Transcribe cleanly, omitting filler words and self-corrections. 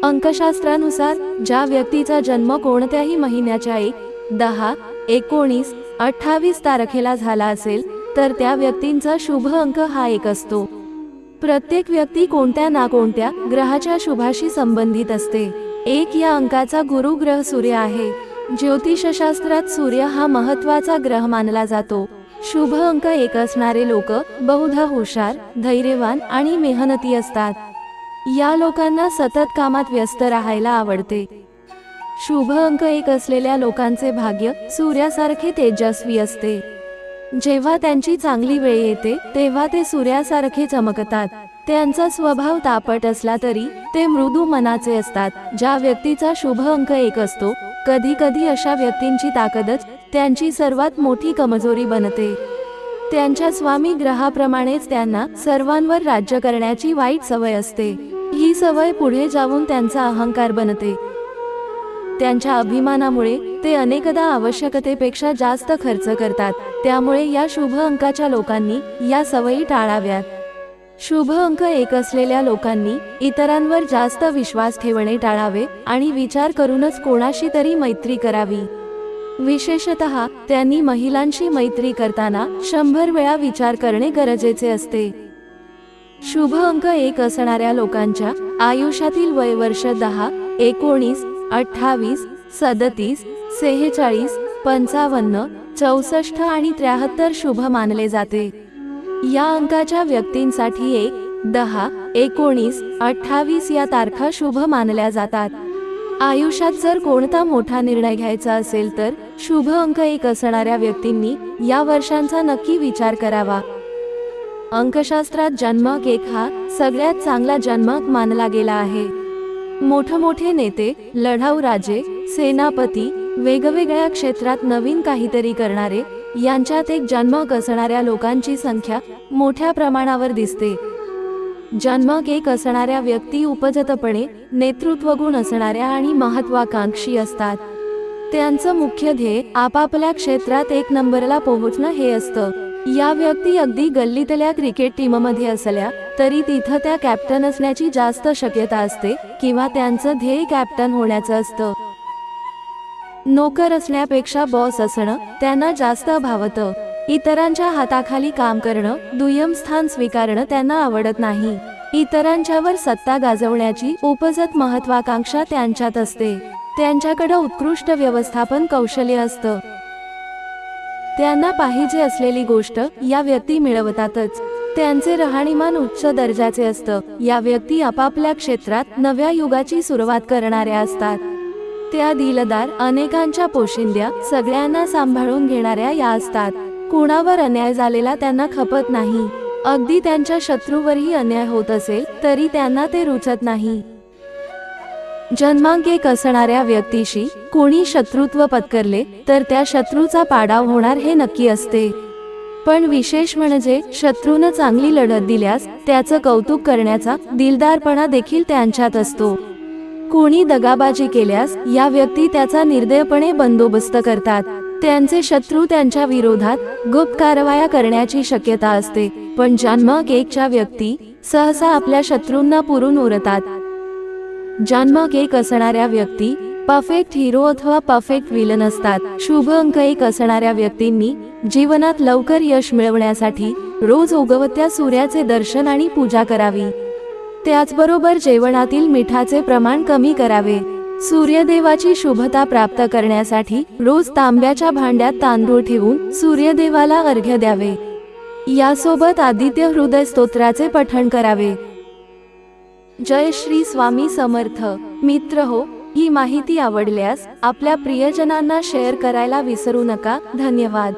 अंकशास्त्रानुसार ज्या व्यक्तीचा जन्म कोणत्याही महिन्याच्या 1, 10, 19, 28 तारखेला झाला असेल तर त्या व्यक्तींचा शुभ अंक हा 1 असतो। प्रत्येक व्यक्ती कोणत्या ना कोणत्या ग्रहाच्या शुभाशी संबंधित असते। 1 या अंकाचा गुरु ग्रह सूर्य आहे। ज्योतिषशास्त्रात सूर्य हा महत्त्वाचा ग्रह मानला जातो। शुभ अंक 1 असणारे लोक बहुधा हुशार, धैर्यवान आणि मेहनती असतात। या लोकांना सतत कामात व्यस्त राहायला आवडते। शुभ अंक 1 असलेल्या लोकांचे भाग्य सूर्यासारखे तेजस्वी असते। जेव्हा त्यांची चांगली वेळ येते तेव्हा ते सूर्यासारखे चमकतात। त्यांचा स्वभाव तापट असला तरी ते मृदू मनाचे असतात। ज्या व्यक्तीचा शुभ अंक 1 असतो कधी कधी अशा व्यक्तींची ताकदच त्यांची सर्वात मोठी कमजोरी बनते। त्यांच्या स्वामी ग्रहाप्रमाणेच त्यांना सर्वांवर राज्य करण्याची वाईट सवय असते। ही सवय पुढे जाऊन त्यांचा अहंकार बनते। त्यांच्या अभिमानामुळे ते अनेकदा आवश्यकतेपेक्षा जास्त खर्च करतात। त्यामुळे या शुभ अंकाच्या लोकांनी या सवयी टाळाव्यात। शुभ अंक 1 असलेल्या लोकांनी इतरांवर जास्त विश्वास ठेवणे टाळावे आणि विचार करूनच कोणाशी तरी मैत्री करावी। विशेषतः त्यांनी महिलांशी मैत्री करताना 100 वेळा विचार करणे गरजेचे असते। शुभ अंक 1 असणाऱ्या लोकांच्या आयुष्यातील वय वर्ष 10, 19, 28, 37, 46, 55, 64 आणि 73 शुभ मानले जाते। या अंकाच्या व्यक्तींसाठी 1, 10, 19, 28 या तारखा शुभ मानल्या जातात। आयुष्यात जर कोणता मोठा निर्णय घ्यायचा असेल तर शुभ अंक 1 असणाऱ्या व्यक्तींनी या वर्षांचा नक्की विचार करावा। अंकशास्त्रात जन्मांक 1 हा सगळ्यात चांगला जन्मांक मानला गेला आहे। मोठमोठे नेते, लढाऊ राजे, सेनापती, वेगवेगळ्या क्षेत्रात नवीन काहीतरी करणारे यांच्यात 1 जन्मांक असणाऱ्या लोकांची संख्या मोठ्या प्रमाणावर दिसते। जन्मांक 1 असणाऱ्या व्यक्ती उपजतपणे नेतृत्व गुण असणाऱ्या आणि महत्त्वाकांक्षी असतात। त्यांचं मुख्य ध्येय आपापल्या क्षेत्रात 1 नंबरला पोहोचणं हे असतं। या व्यक्ती अगदी गल्लीतल्या क्रिकेट टीममध्ये असल्या तरी तिथं त्या कॅप्टन असण्याची जास्त शक्यता असते किंवा त्यांचं ध्येय कॅप्टन होण्याचं असतं। नोकर असण्यापेक्षा बॉस असणं त्यांना जास्त भावतं। इतरांच्या हाताखाली काम करणं, दुय्यम स्थान स्वीकारणं त्यांना आवडत नाही। इतरांच्यावर सत्ता गाजवण्याची उपजत महत्त्वाकांक्षा त्यांच्यात असते। त्यांच्याकडे उत्कृष्ट व्यवस्थापन कौशल्य असतं। त्यांना पाहिजे असलेली गोष्ट या व्यक्ती मिळवतातच। त्यांचे राहणीमान उच्च दर्जाचे असतं। या व्यक्ती आपापल्या क्षेत्रात नव्या युगाची सुरुवात करणाऱ्या असतात। त्या दिलदार, अनेकांच्या पोशिंद्या, सगळ्यांना सांभाळून घेणाऱ्या या असतात। कुणावर अन्याय झालेला त्यांना खपत नाही। अगदी त्यांच्या शत्रूवरही अन्याय होत असेल तरी त्यांना ते रुचत नाही। जन्मांक 1 असणाऱ्या व्यक्तीशी कोणी शत्रुत्व पत्करले तर त्या शत्रूचा पाडाव होणार हे नक्की असते। पण विशेष म्हणजे शत्रूनं चांगली लढत दिल्यास त्याचं कौतुक करण्याचा दिलदारपणा देखील त्यांच्यात असतो। कोणी दगाबाजी केल्यास या व्यक्ती त्याचा निर्दयपणे बंदोबस्त करतात। त्यांचे शत्रू त्यांच्या विरोधात गुप्त कारवाया करण्याची शक्यता असते। पण जन्मांक 1 च्या व्यक्ती सहसा आपल्या शत्रूंना पुरून उरतात। जन्मांक 1 असणाऱ्या व्यक्ती परफेक्ट हिरो अथवा परफेक्ट विलन असतात। शुभ अंक 1 असणाऱ्या व्यक्तींनी जीवनात लवकर यश मिळवण्यासाठी रोज उगवत्या सूर्याचे दर्शन आणि पूजा करावी। त्याचबरोबर जेवणातील मिठाचे प्रमाण कमी करावे। सूर्यदेवाची शुभता प्राप्त करण्यासाठी रोज तांब्याच्या भांड्यात तांदूळ ठेवून सूर्यदेवाला अर्घ्य द्यावे। यासोबत आदित्य हृदय स्तोत्राचे पठण करावे। जय श्री स्वामी समर्थ। मित्रहो, ही माहिती आवडल्यास आपल्या प्रियजनांना शेअर करायला विसरू नका। धन्यवाद।